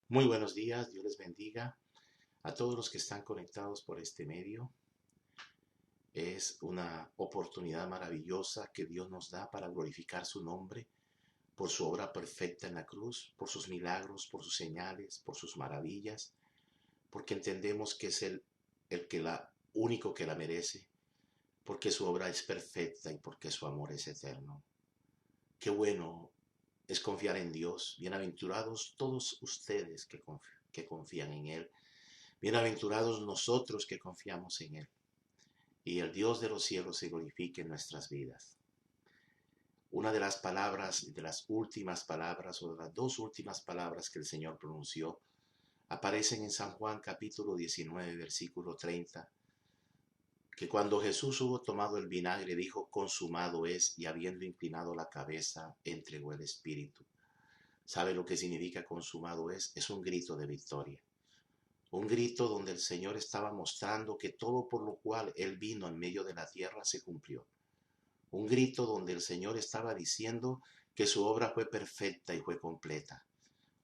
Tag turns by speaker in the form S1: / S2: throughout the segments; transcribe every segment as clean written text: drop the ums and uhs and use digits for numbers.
S1: Muy buenos días, Dios les bendiga a todos los que están conectados por este medio. Es una oportunidad maravillosa que Dios nos da para glorificar su nombre por su obra perfecta en la cruz, por sus milagros, por sus señales, por sus maravillas, porque entendemos que es el que único que la merece, porque su obra es perfecta y porque su amor es eterno. Qué bueno es confiar en Dios. Bienaventurados todos ustedes que confían en Él. Bienaventurados nosotros que confiamos en Él, y el Dios de los cielos se glorifique en nuestras vidas. Una de las palabras, de las últimas palabras, o de las dos últimas palabras que el Señor pronunció, aparecen en San Juan capítulo 19, versículo 30, que cuando Jesús hubo tomado el vinagre, dijo: consumado es, y habiendo inclinado la cabeza, entregó el Espíritu. ¿Sabe lo que significa consumado es? Es un grito de victoria. Un grito donde el Señor estaba mostrando que todo por lo cual Él vino en medio de la tierra se cumplió. Un grito donde el Señor estaba diciendo que su obra fue perfecta y fue completa.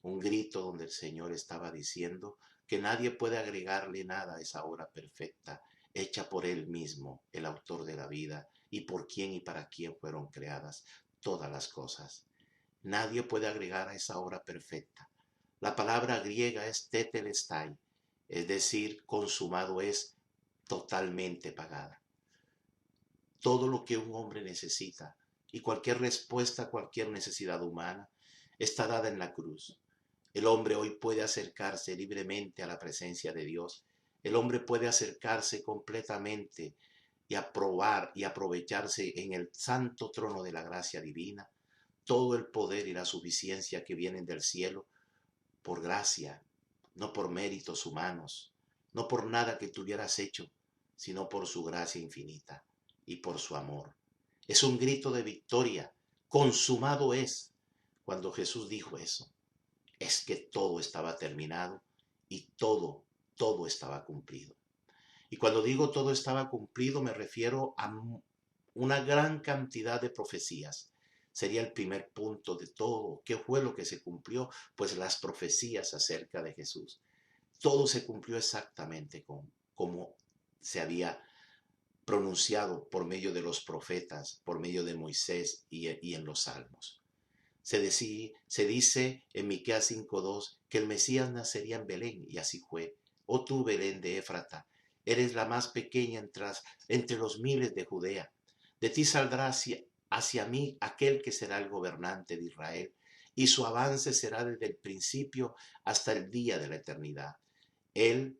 S1: Un grito donde el Señor estaba diciendo que nadie puede agregarle nada a esa obra perfecta, hecha por Él mismo, el autor de la vida, y por quien y para quién fueron creadas todas las cosas. Nadie puede agregar a esa obra perfecta. La palabra griega es tetelestai, es decir, consumado es, totalmente pagada. Todo lo que un hombre necesita y cualquier respuesta a cualquier necesidad humana está dada en la cruz. El hombre hoy puede acercarse libremente a la presencia de Dios. El hombre puede acercarse completamente y aprobar y aprovecharse en el santo trono de la gracia divina todo el poder y la suficiencia que vienen del cielo por gracia, no por méritos humanos, no por nada que tuvieras hecho, sino por su gracia infinita y por su amor. Es un grito de victoria. Consumado es. Cuando Jesús dijo eso, es que todo estaba terminado y todo estaba cumplido. Y cuando digo todo estaba cumplido, me refiero a una gran cantidad de profecías. Sería el primer punto de todo. ¿Qué fue lo que se cumplió? Pues las profecías acerca de Jesús. Todo se cumplió exactamente como se había pronunciado por medio de los profetas, por medio de Moisés y en los salmos. Se dice en Miqueas 5:2 que el Mesías nacería en Belén, y así fue. Oh tú, Belén de Éfrata, eres la más pequeña entre los miles de Judea. De ti saldrá hacia mí aquel que será el gobernante de Israel, y su avance será desde el principio hasta el día de la eternidad. Él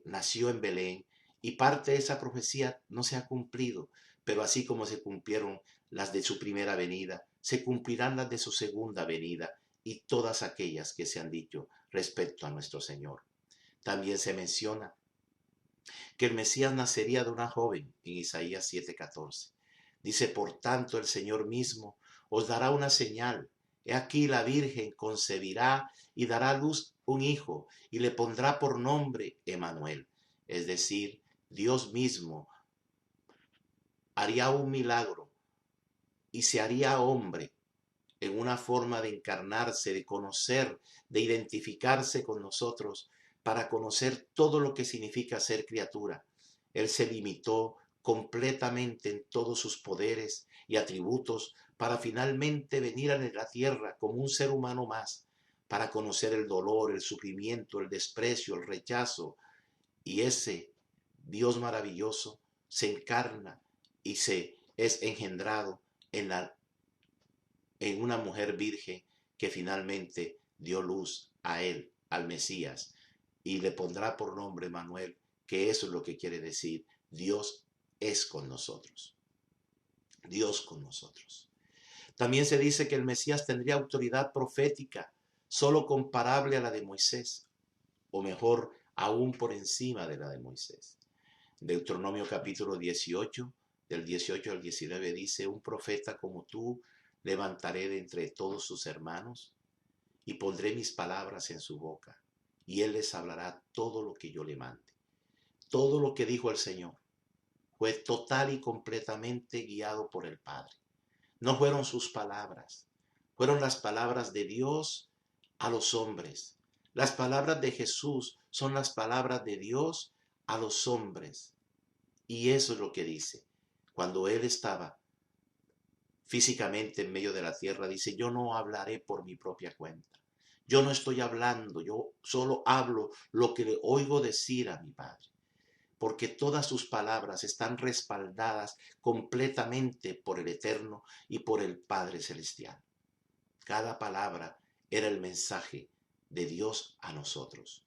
S1: nació en Belén, y parte de esa profecía no se ha cumplido, pero así como se cumplieron las de su primera venida, se cumplirán las de su segunda venida y todas aquellas que se han dicho respecto a nuestro Señor. También se menciona que el Mesías nacería de una joven en Isaías 7:14. Dice: por tanto, el Señor mismo os dará una señal. He aquí, la Virgen concebirá y dará a luz un hijo, y le pondrá por nombre Emmanuel, es decir, Dios mismo haría un milagro y se haría hombre en una forma de encarnarse, de conocer, de identificarse con nosotros, para conocer todo lo que significa ser criatura. Él se limitó completamente en todos sus poderes y atributos para finalmente venir a la tierra como un ser humano más, para conocer el dolor, el sufrimiento, el desprecio, el rechazo. Y ese Dios maravilloso se encarna y se es engendrado en una mujer virgen que finalmente dio luz a él, al Mesías, y le pondrá por nombre Manuel, que eso es lo que quiere decir: Dios es con nosotros. Dios con nosotros. También se dice que el Mesías tendría autoridad profética, solo comparable a la de Moisés, o mejor, aún por encima de la de Moisés. Deuteronomio capítulo 18, del 18 al 19 dice: un profeta como tú levantaré de entre todos sus hermanos, y pondré mis palabras en su boca, y él les hablará todo lo que yo le mande. Todo lo que dijo el Señor fue total y completamente guiado por el Padre. No fueron sus palabras, fueron las palabras de Dios a los hombres, Las palabras de Jesús son las palabras de Dios a los hombres. Y eso es lo que dice. Cuando Él estaba físicamente en medio de la tierra, dice, yo no hablaré por mi propia cuenta. Yo no estoy hablando, yo solo hablo lo que le oigo decir a mi Padre. Porque todas sus palabras están respaldadas completamente por el Eterno y por el Padre Celestial. Cada palabra era el mensaje de Dios a nosotros.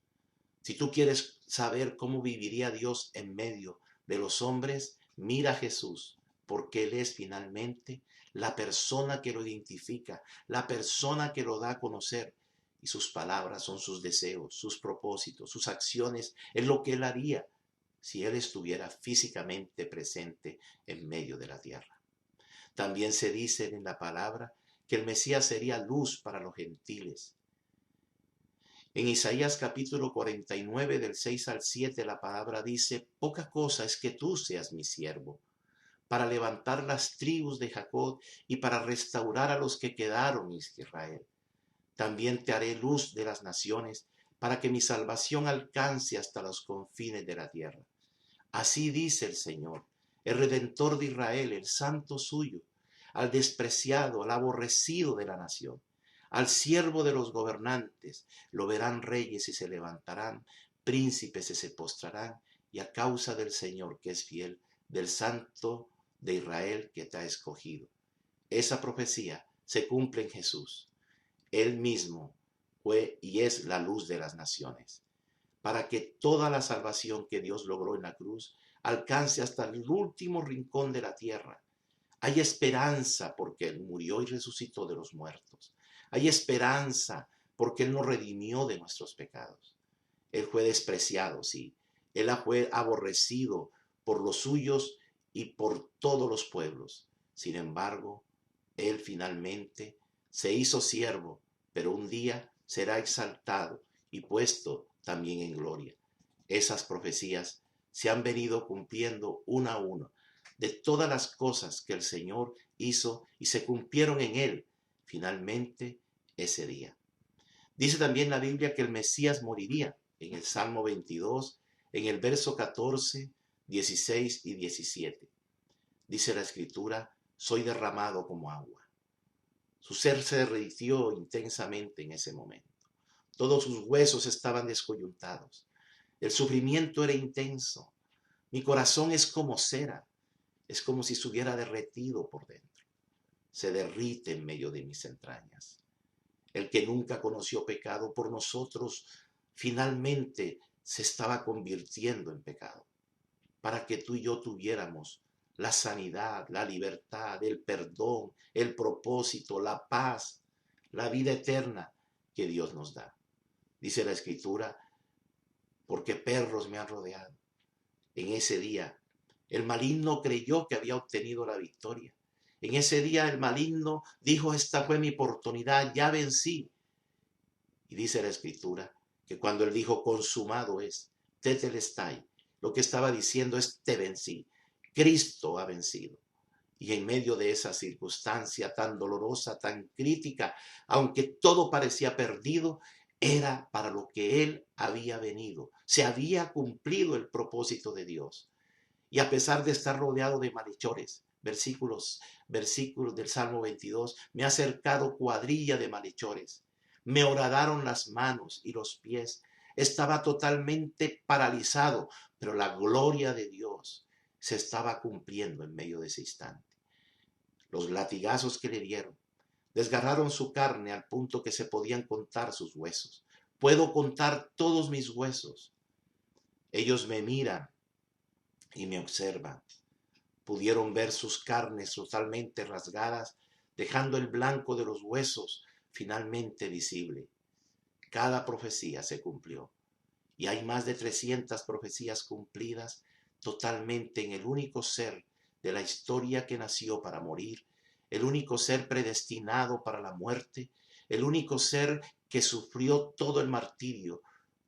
S1: Si tú quieres saber cómo viviría Dios en medio de los hombres, mira a Jesús, porque Él es finalmente la persona que lo identifica, la persona que lo da a conocer. Y sus palabras son sus deseos, sus propósitos, sus acciones, es lo que Él haría si Él estuviera físicamente presente en medio de la tierra. También se dice en la palabra que el Mesías sería luz para los gentiles. En Isaías capítulo 49 del 6 al 7 la palabra dice, poca cosa es que tú seas mi siervo, para levantar las tribus de Jacob y para restaurar a los que quedaron en Israel. También te haré luz de las naciones, para que mi salvación alcance hasta los confines de la tierra. Así dice el Señor, el Redentor de Israel, el Santo suyo, al despreciado, al aborrecido de la nación. Al siervo de los gobernantes lo verán reyes y se levantarán, príncipes y se postrarán, y a causa del Señor que es fiel, del Santo de Israel que te ha escogido. Esa profecía se cumple en Jesús. Él mismo fue y es la luz de las naciones, para que toda la salvación que Dios logró en la cruz alcance hasta el último rincón de la tierra. Hay esperanza porque Él murió y resucitó de los muertos. Hay esperanza porque Él nos redimió de nuestros pecados. Él fue despreciado, sí. Él fue aborrecido por los suyos y por todos los pueblos. Sin embargo, Él finalmente se hizo siervo, pero un día será exaltado y puesto también en gloria. Esas profecías se han venido cumpliendo una a una, de todas las cosas que el Señor hizo y se cumplieron en Él, finalmente ese día. Dice también la Biblia que el Mesías moriría en el Salmo 22, en el verso 14, 16 y 17. Dice la Escritura, soy derramado como agua. Su ser se derritió intensamente en ese momento. Todos sus huesos estaban descoyuntados. El sufrimiento era intenso. Mi corazón es como cera. Es como si se hubiera derretido por dentro. Se derrite en medio de mis entrañas. El que nunca conoció pecado por nosotros, finalmente se estaba convirtiendo en pecado, para que tú y yo tuviéramos la sanidad, la libertad, el perdón, el propósito, la paz, la vida eterna que Dios nos da. Dice la Escritura, porque perros me han rodeado. En ese día, el maligno creyó que había obtenido la victoria. En ese día el maligno dijo, esta fue mi oportunidad, ya vencí. Y dice la Escritura que cuando él dijo, consumado es, tetelestai, lo que estaba diciendo es, te vencí. Cristo ha vencido. Y en medio de esa circunstancia tan dolorosa, tan crítica, aunque todo parecía perdido, era para lo que él había venido. Se había cumplido el propósito de Dios. Y a pesar de estar rodeado de malhechores, versículos del Salmo 22, me ha cercado cuadrilla de malhechores. Me horadaron las manos y los pies. Estaba totalmente paralizado, pero la gloria de Dios se estaba cumpliendo en medio de ese instante. Los latigazos que le dieron desgarraron su carne al punto que se podían contar sus huesos. Puedo contar todos mis huesos. Ellos me miran y me observan. Pudieron ver sus carnes totalmente rasgadas, dejando el blanco de los huesos finalmente visible. Cada profecía se cumplió. Y hay más de 300 profecías cumplidas totalmente en el único ser de la historia que nació para morir, el único ser predestinado para la muerte, el único ser que sufrió todo el martirio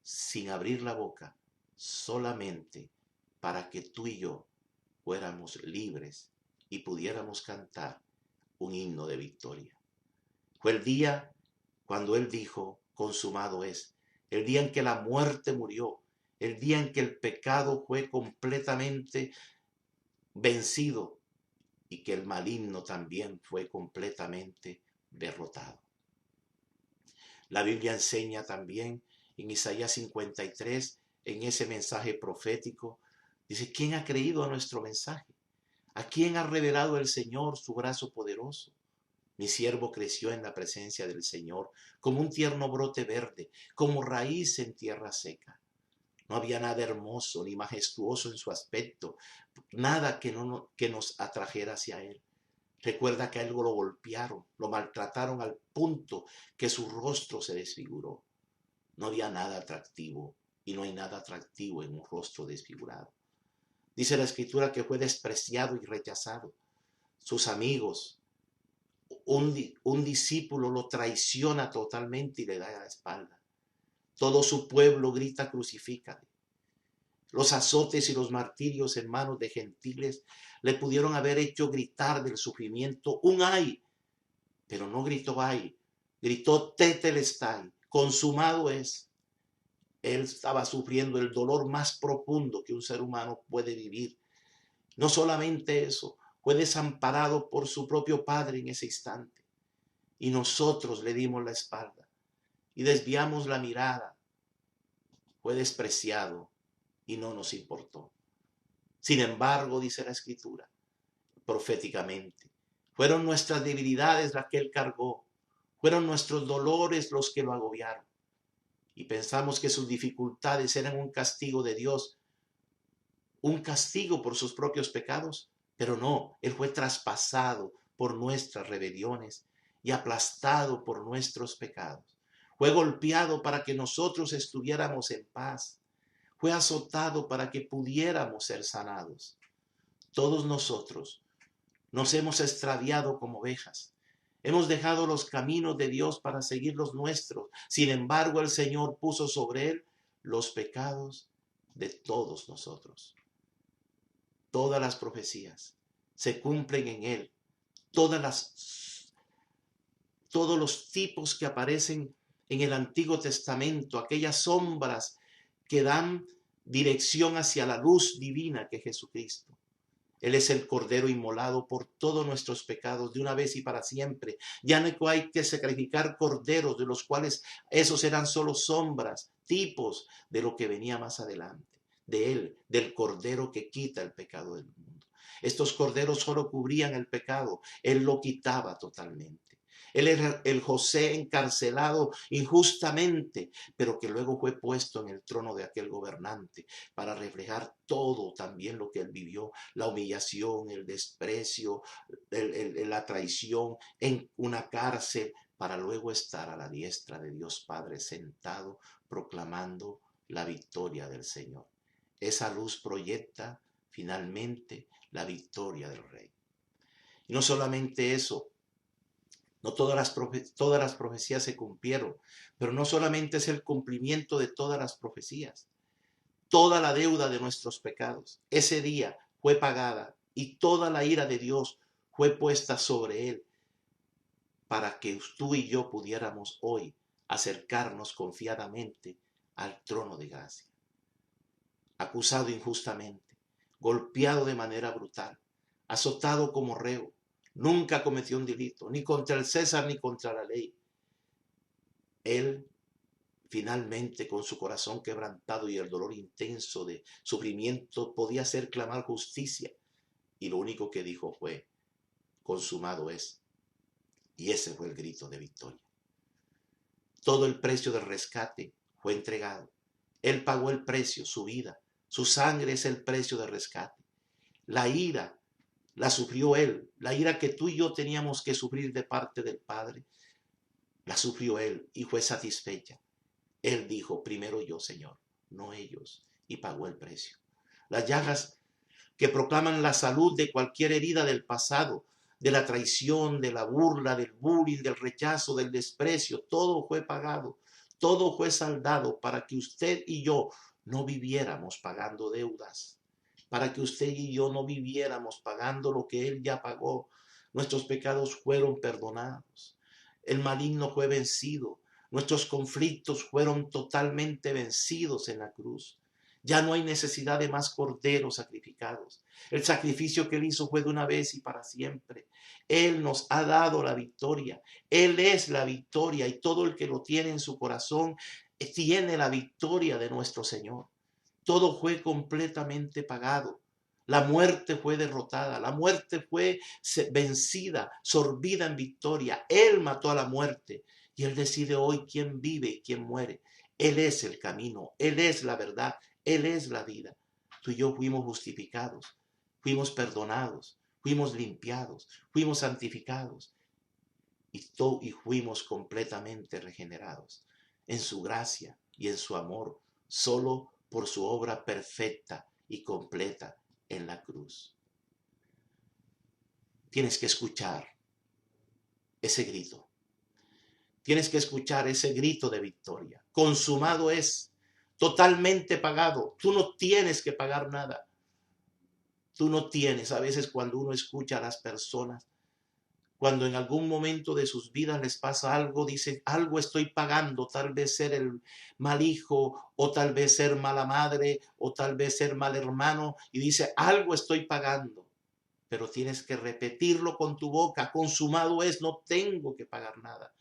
S1: sin abrir la boca, solamente para que tú y yo fuéramos libres y pudiéramos cantar un himno de victoria. Fue el día cuando Él dijo, consumado es. el día en que la muerte murió, el día en que el pecado fue completamente vencido y que el maligno también fue completamente derrotado. La Biblia enseña también en Isaías 53, en ese mensaje profético, dice: ¿quién ha creído a nuestro mensaje? ¿A quién ha revelado el Señor su brazo poderoso? Mi siervo creció en la presencia del Señor, como un tierno brote verde, como raíz en tierra seca. No había nada hermoso ni majestuoso en su aspecto, nada que nos atrajera hacia él. Recuerda que a él lo golpearon, lo maltrataron al punto que su rostro se desfiguró. No había nada atractivo, y no hay nada atractivo en un rostro desfigurado. Dice la Escritura que fue despreciado y rechazado. Sus amigos, un discípulo lo traiciona totalmente y le da la espalda. Todo su pueblo grita: crucifícale. Los azotes y los martirios en manos de gentiles le pudieron haber hecho gritar del sufrimiento un ay, pero no gritó ay, gritó tetelestai, consumado es. Él estaba sufriendo el dolor más profundo que un ser humano puede vivir. No solamente eso, fue desamparado por su propio Padre en ese instante. Y nosotros le dimos la espalda y desviamos la mirada. Fue despreciado y no nos importó. Sin embargo, dice la Escritura, proféticamente, fueron nuestras debilidades las que él cargó, fueron nuestros dolores los que lo agobiaron. Y pensamos que sus dificultades eran un castigo de Dios, un castigo por sus propios pecados, pero no, él fue traspasado por nuestras rebeliones y aplastado por nuestros pecados. Fue golpeado para que nosotros estuviéramos en paz. Fue azotado para que pudiéramos ser sanados. Todos nosotros nos hemos extraviado como ovejas. Hemos dejado los caminos de Dios para seguir los nuestros. Sin embargo, el Señor puso sobre él los pecados de todos nosotros. Todas las profecías se cumplen en él. Todos los tipos que aparecen en el Antiguo Testamento, aquellas sombras que dan dirección hacia la luz divina que es Jesucristo. Él es el Cordero inmolado por todos nuestros pecados de una vez y para siempre. Ya no hay que sacrificar corderos, de los cuales esos eran solo sombras, tipos de lo que venía más adelante. De él, del Cordero que quita el pecado del mundo. Estos corderos solo cubrían el pecado, él lo quitaba totalmente. Él era el José encarcelado injustamente, pero que luego fue puesto en el trono de aquel gobernante para reflejar todo también lo que él vivió, la humillación, el desprecio, la traición en una cárcel, para luego estar a la diestra de Dios Padre sentado proclamando la victoria del Señor. Esa luz proyecta finalmente la victoria del Rey. Y no solamente eso, no todas las profecías se cumplieron, pero no solamente es el cumplimiento de todas las profecías. Toda la deuda de nuestros pecados, ese día fue pagada y toda la ira de Dios fue puesta sobre él para que tú y yo pudiéramos hoy acercarnos confiadamente al trono de gracia. Acusado injustamente, golpeado de manera brutal, azotado como reo, nunca cometió un delito, ni contra el César ni contra la ley. Él finalmente, con su corazón quebrantado y el dolor intenso de sufrimiento, podía hacer clamar justicia. Y lo único que dijo fue: consumado es. Y ese fue el grito de victoria. Todo el precio del rescate fue entregado. Él pagó el precio, su vida. Su sangre es el precio de rescate. La ira la sufrió él. La ira que tú y yo teníamos que sufrir de parte del Padre, la sufrió él y fue satisfecha. Él dijo: primero yo, Señor, no ellos, y pagó el precio. Las llagas que proclaman la salud de cualquier herida del pasado, de la traición, de la burla, del bullying, del rechazo, del desprecio, todo fue pagado, todo fue saldado para que usted y yo no viviéramos pagando deudas, para que usted y yo no viviéramos pagando lo que Él ya pagó. Nuestros pecados fueron perdonados. El maligno fue vencido. Nuestros conflictos fueron totalmente vencidos en la cruz. Ya no hay necesidad de más corderos sacrificados. El sacrificio que Él hizo fue de una vez y para siempre. Él nos ha dado la victoria. Él es la victoria y todo el que lo tiene en su corazón tiene la victoria de nuestro Señor. Todo fue completamente pagado. La muerte fue derrotada, la muerte fue vencida, sorbida en victoria. Él mató a la muerte y Él decide hoy quién vive y quién muere. Él es el camino, Él es la verdad, Él es la vida. Tú y yo fuimos justificados, fuimos perdonados, fuimos limpiados, fuimos santificados y fuimos completamente regenerados en su gracia y en su amor, solo por su obra perfecta y completa en la cruz. Tienes que escuchar ese grito. Tienes que escuchar ese grito de victoria. Consumado es, totalmente pagado. Tú no tienes que pagar nada. Tú no tienes. A veces cuando uno escucha a las personas, cuando en algún momento de sus vidas les pasa algo, dicen, algo estoy pagando, tal vez ser el mal hijo, o tal vez ser mala madre, o tal vez ser mal hermano, y dice, algo estoy pagando. Pero tienes que repetirlo con tu boca, consumado es, no tengo que pagar nada.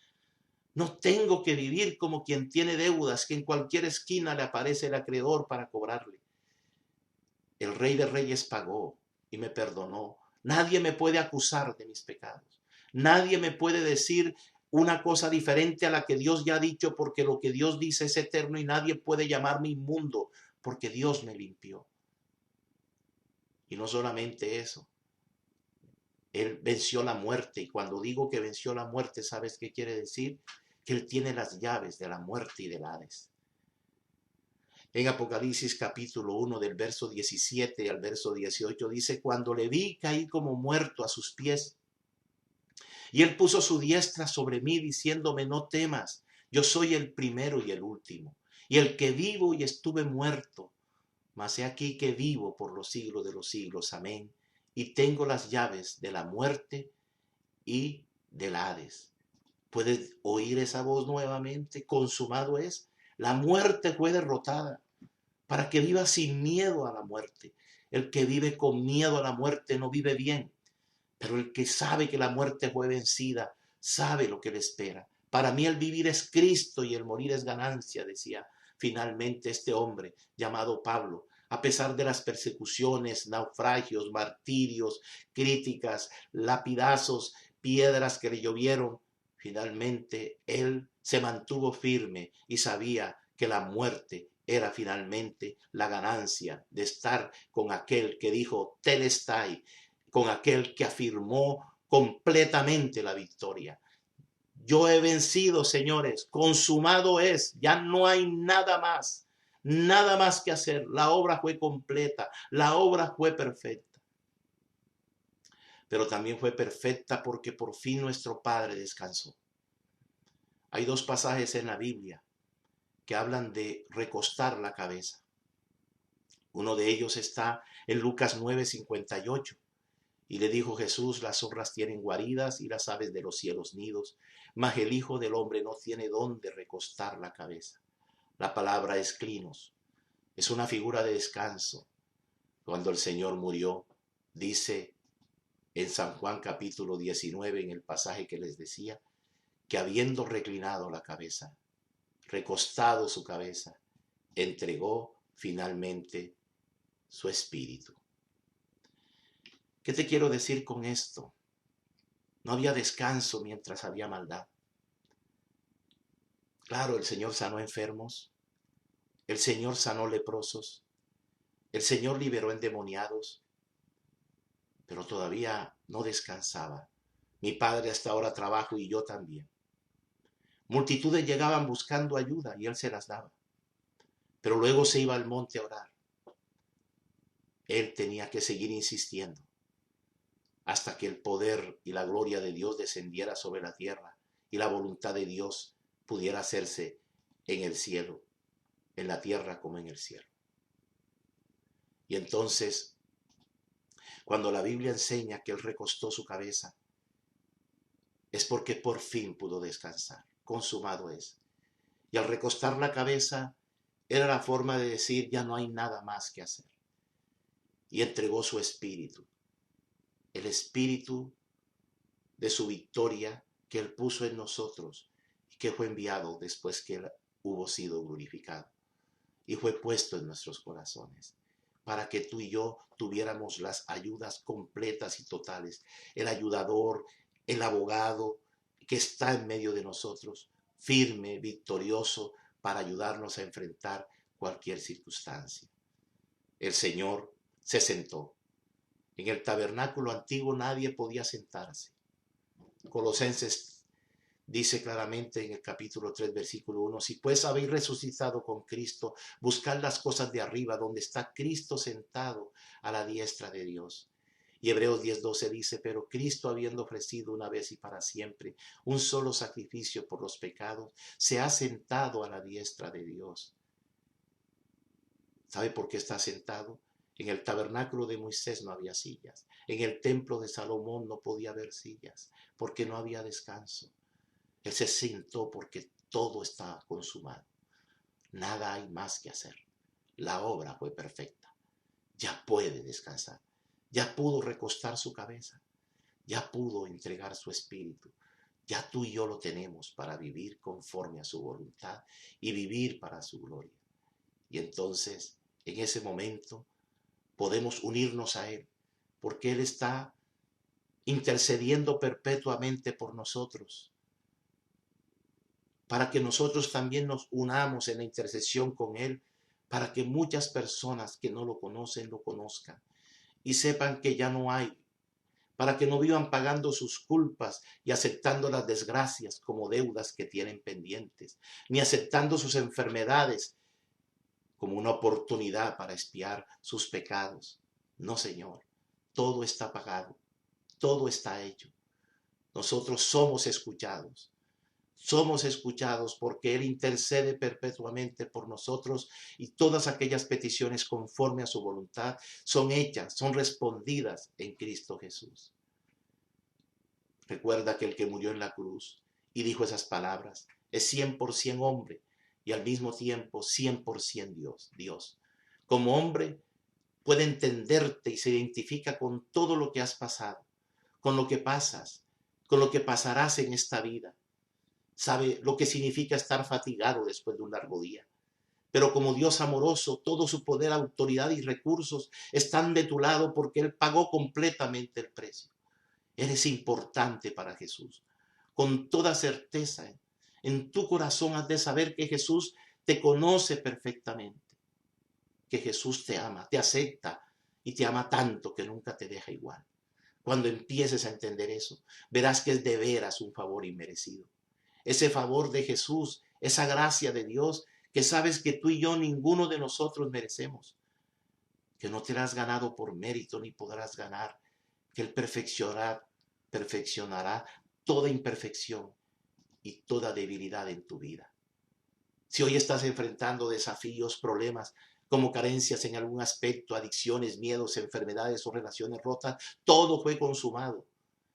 S1: No tengo que vivir como quien tiene deudas, que en cualquier esquina le aparece el acreedor para cobrarle. El Rey de Reyes pagó y me perdonó. Nadie me puede acusar de mis pecados. Nadie me puede decir una cosa diferente a la que Dios ya ha dicho, porque lo que Dios dice es eterno y nadie puede llamarme inmundo, porque Dios me limpió. Y no solamente eso, Él venció la muerte. Y cuando digo que venció la muerte, ¿sabes qué quiere decir? Que Él tiene las llaves de la muerte y del Hades. En Apocalipsis capítulo 1 del verso 17 al verso 18 dice, cuando le vi caí como muerto a sus pies. Y Él puso su diestra sobre mí diciéndome, no temas, yo soy el primero y el último, y el que vivo y estuve muerto, mas he aquí que vivo por los siglos de los siglos. Amén. Y tengo las llaves de la muerte y del Hades. ¿Puedes oír esa voz nuevamente? Consumado es. La muerte fue derrotada para que viva sin miedo a la muerte. El que vive con miedo a la muerte no vive bien, pero el que sabe que la muerte fue vencida, sabe lo que le espera. Para mí el vivir es Cristo y el morir es ganancia, decía finalmente este hombre llamado Pablo. A pesar de las persecuciones, naufragios, martirios, críticas, lapidazos, piedras que le llovieron, finalmente él se mantuvo firme y sabía que la muerte era finalmente la ganancia de estar con aquel que dijo Telestai, con aquel que afirmó completamente la victoria. Yo he vencido, señores, consumado es, ya no hay nada más que hacer. La obra fue completa, la obra fue perfecta. Pero también fue perfecta porque por fin nuestro Padre descansó. Hay dos pasajes en la Biblia que hablan de recostar la cabeza. Uno de ellos está en Lucas 9:58. Y le dijo Jesús, las zorras tienen guaridas y las aves de los cielos nidos, mas el Hijo del Hombre no tiene dónde recostar la cabeza. La palabra es clinos, es una figura de descanso. Cuando el Señor murió, dice en San Juan capítulo 19, en el pasaje que les decía, que habiendo reclinado la cabeza, recostado su cabeza, entregó finalmente su espíritu. ¿Qué te quiero decir con esto? No había descanso mientras había maldad. Claro, el Señor sanó enfermos, el Señor sanó leprosos, el Señor liberó endemoniados, pero todavía no descansaba. Mi padre hasta ahora trabaja y yo también. Multitudes llegaban buscando ayuda y Él se las daba, pero luego se iba al monte a orar. Él tenía que seguir insistiendo hasta que el poder y la gloria de Dios descendiera sobre la tierra y la voluntad de Dios pudiera hacerse en el cielo, en la tierra como en el cielo. Y entonces, cuando la Biblia enseña que Él recostó su cabeza, es porque por fin pudo descansar. Consumado es. Y al recostar la cabeza era la forma de decir, ya no hay nada más que hacer. Y entregó su espíritu, el espíritu de su victoria que Él puso en nosotros y que fue enviado después que Él hubo sido glorificado. Y fue puesto en nuestros corazones para que tú y yo tuviéramos las ayudas completas y totales. El ayudador, el abogado que está en medio de nosotros, firme, victorioso, para ayudarnos a enfrentar cualquier circunstancia. El Señor se sentó. En el tabernáculo antiguo nadie podía sentarse. Colosenses dice claramente en el capítulo 3, versículo 1, si pues habéis resucitado con Cristo, buscad las cosas de arriba, donde está Cristo sentado a la diestra de Dios. Y Hebreos 10:12 dice, pero Cristo, habiendo ofrecido una vez y para siempre un solo sacrificio por los pecados, se ha sentado a la diestra de Dios. ¿Sabe por qué está sentado? En el tabernáculo de Moisés no había sillas. En el templo de Salomón no podía haber sillas, porque no había descanso. Él se sentó porque todo estaba consumado. Nada hay más que hacer. La obra fue perfecta. Ya puede descansar. Ya pudo recostar su cabeza. Ya pudo entregar su espíritu. Ya tú y yo lo tenemos para vivir conforme a su voluntad y vivir para su gloria. Y entonces, en ese momento, podemos unirnos a Él, porque Él está intercediendo perpetuamente por nosotros, para que nosotros también nos unamos en la intercesión con Él, para que muchas personas que no lo conocen lo conozcan y sepan que ya no hay, para que no vivan pagando sus culpas y aceptando las desgracias como deudas que tienen pendientes, ni aceptando sus enfermedades como una oportunidad para expiar sus pecados. No, Señor, todo está pagado, todo está hecho. Nosotros somos escuchados. Somos escuchados porque Él intercede perpetuamente por nosotros y todas aquellas peticiones conforme a su voluntad son hechas, son respondidas en Cristo Jesús. Recuerda que el que murió en la cruz y dijo esas palabras es 100% hombre y al mismo tiempo 100% Dios. Como hombre puede entenderte y se identifica con todo lo que has pasado, con lo que pasas, con lo que pasarás en esta vida. Sabe lo que significa estar fatigado después de un largo día. Pero como Dios amoroso, todo su poder, autoridad y recursos están de tu lado porque Él pagó completamente el precio. Eres importante para Jesús. Con toda certeza, en tu corazón has de saber que Jesús te conoce perfectamente, que Jesús te ama, te acepta y te ama tanto que nunca te deja igual. Cuando empieces a entender eso, verás que es de veras un favor inmerecido. Ese favor de Jesús, esa gracia de Dios que sabes que tú y yo ninguno de nosotros merecemos, que no te la has ganado por mérito ni podrás ganar, que Él perfeccionará toda imperfección y toda debilidad en tu vida. Si hoy estás enfrentando desafíos, problemas, como carencias en algún aspecto, adicciones, miedos, enfermedades o relaciones rotas, todo fue consumado.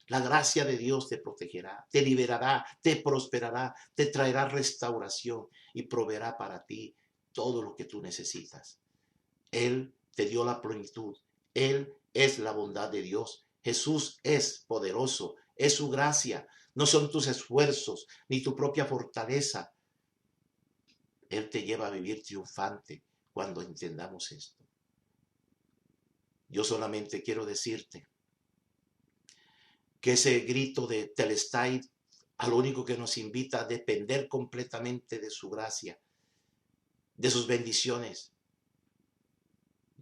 S1: La gracia de Dios te protegerá, te liberará, te prosperará, te traerá restauración y proveerá para ti todo lo que tú necesitas. Él te dio la plenitud. Él es la bondad de Dios. Jesús es poderoso. Es su gracia. No son tus esfuerzos ni tu propia fortaleza. Él te lleva a vivir triunfante cuando entendamos esto. Yo solamente quiero decirte que ese grito de Telestai a lo único que nos invita a depender completamente de su gracia, de sus bendiciones.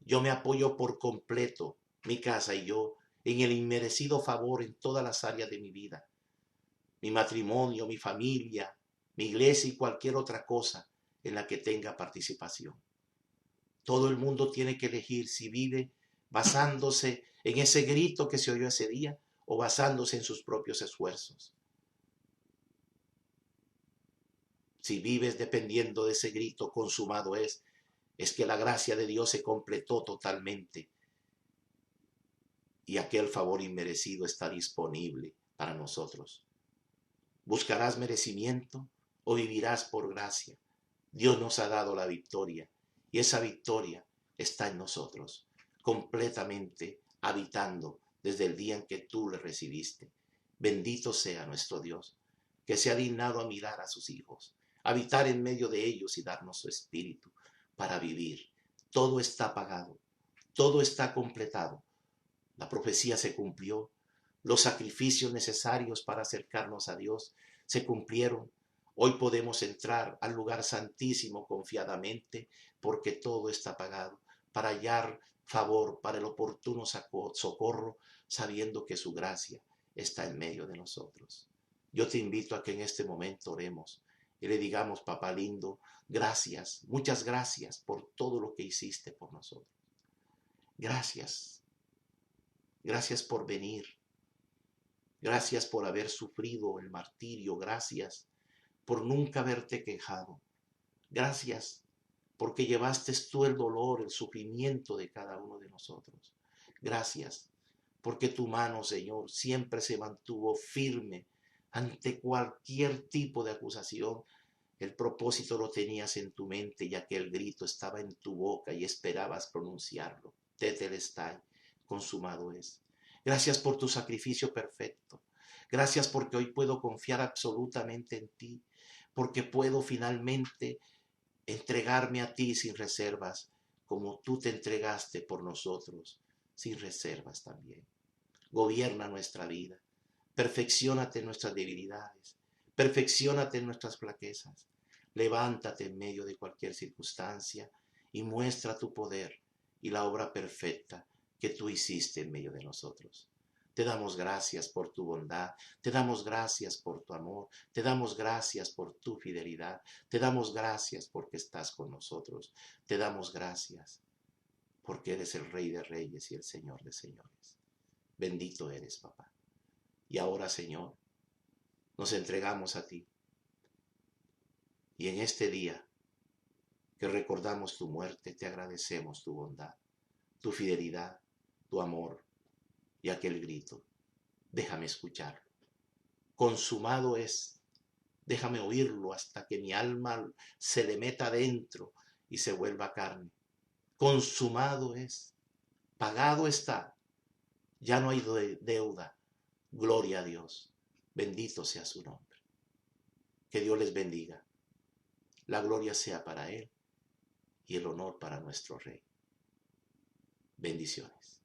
S1: Yo me apoyo por completo, mi casa y yo, en el inmerecido favor en todas las áreas de mi vida. Mi matrimonio, mi familia, mi iglesia y cualquier otra cosa en la que tenga participación. Todo el mundo tiene que elegir si vive basándose en ese grito que se oyó ese día o basándose en sus propios esfuerzos. Si vives dependiendo de ese grito, consumado es que la gracia de Dios se completó totalmente y aquel favor inmerecido está disponible para nosotros. ¿Buscarás merecimiento o vivirás por gracia? Dios nos ha dado la victoria y esa victoria está en nosotros, completamente habitando desde el día en que tú le recibiste. Bendito sea nuestro Dios, que se ha dignado a mirar a sus hijos, habitar en medio de ellos y darnos su espíritu para vivir. Todo está pagado, todo está completado. La profecía se cumplió, los sacrificios necesarios para acercarnos a Dios se cumplieron. Hoy podemos entrar al lugar santísimo confiadamente porque todo está pagado para hallar favor, para el oportuno socorro, sabiendo que su gracia está en medio de nosotros. Yo te invito a que en este momento oremos y le digamos: papá lindo, gracias, muchas gracias por todo lo que hiciste por nosotros. Gracias, gracias por venir. Gracias por haber sufrido el martirio. Gracias por nunca haberte quejado. Gracias porque llevaste tú el dolor, el sufrimiento de cada uno de nosotros. Gracias porque tu mano, Señor, siempre se mantuvo firme ante cualquier tipo de acusación. El propósito lo tenías en tu mente y aquel grito estaba en tu boca y esperabas pronunciarlo. Tetelestai, consumado es. Gracias por tu sacrificio perfecto. Gracias porque hoy puedo confiar absolutamente en ti, porque puedo finalmente entregarme a ti sin reservas, como tú te entregaste por nosotros, sin reservas también. Gobierna nuestra vida, perfecciónate en nuestras debilidades, perfecciónate en nuestras flaquezas, levántate en medio de cualquier circunstancia y muestra tu poder y la obra perfecta que tú hiciste en medio de nosotros. Te damos gracias por tu bondad, te damos gracias por tu amor, te damos gracias por tu fidelidad, te damos gracias porque estás con nosotros, te damos gracias porque eres el Rey de Reyes y el Señor de Señores. Bendito eres, papá. Y ahora, Señor, nos entregamos a ti. Y en este día que recordamos tu muerte, te agradecemos tu bondad, tu fidelidad, tu amor y aquel grito. Déjame escucharlo. Consumado es. Déjame oírlo hasta que mi alma se le meta dentro y se vuelva carne. Consumado es. Pagado está. Ya no hay deuda. Gloria a Dios. Bendito sea su nombre. Que Dios les bendiga. La gloria sea para Él y el honor para nuestro Rey. Bendiciones.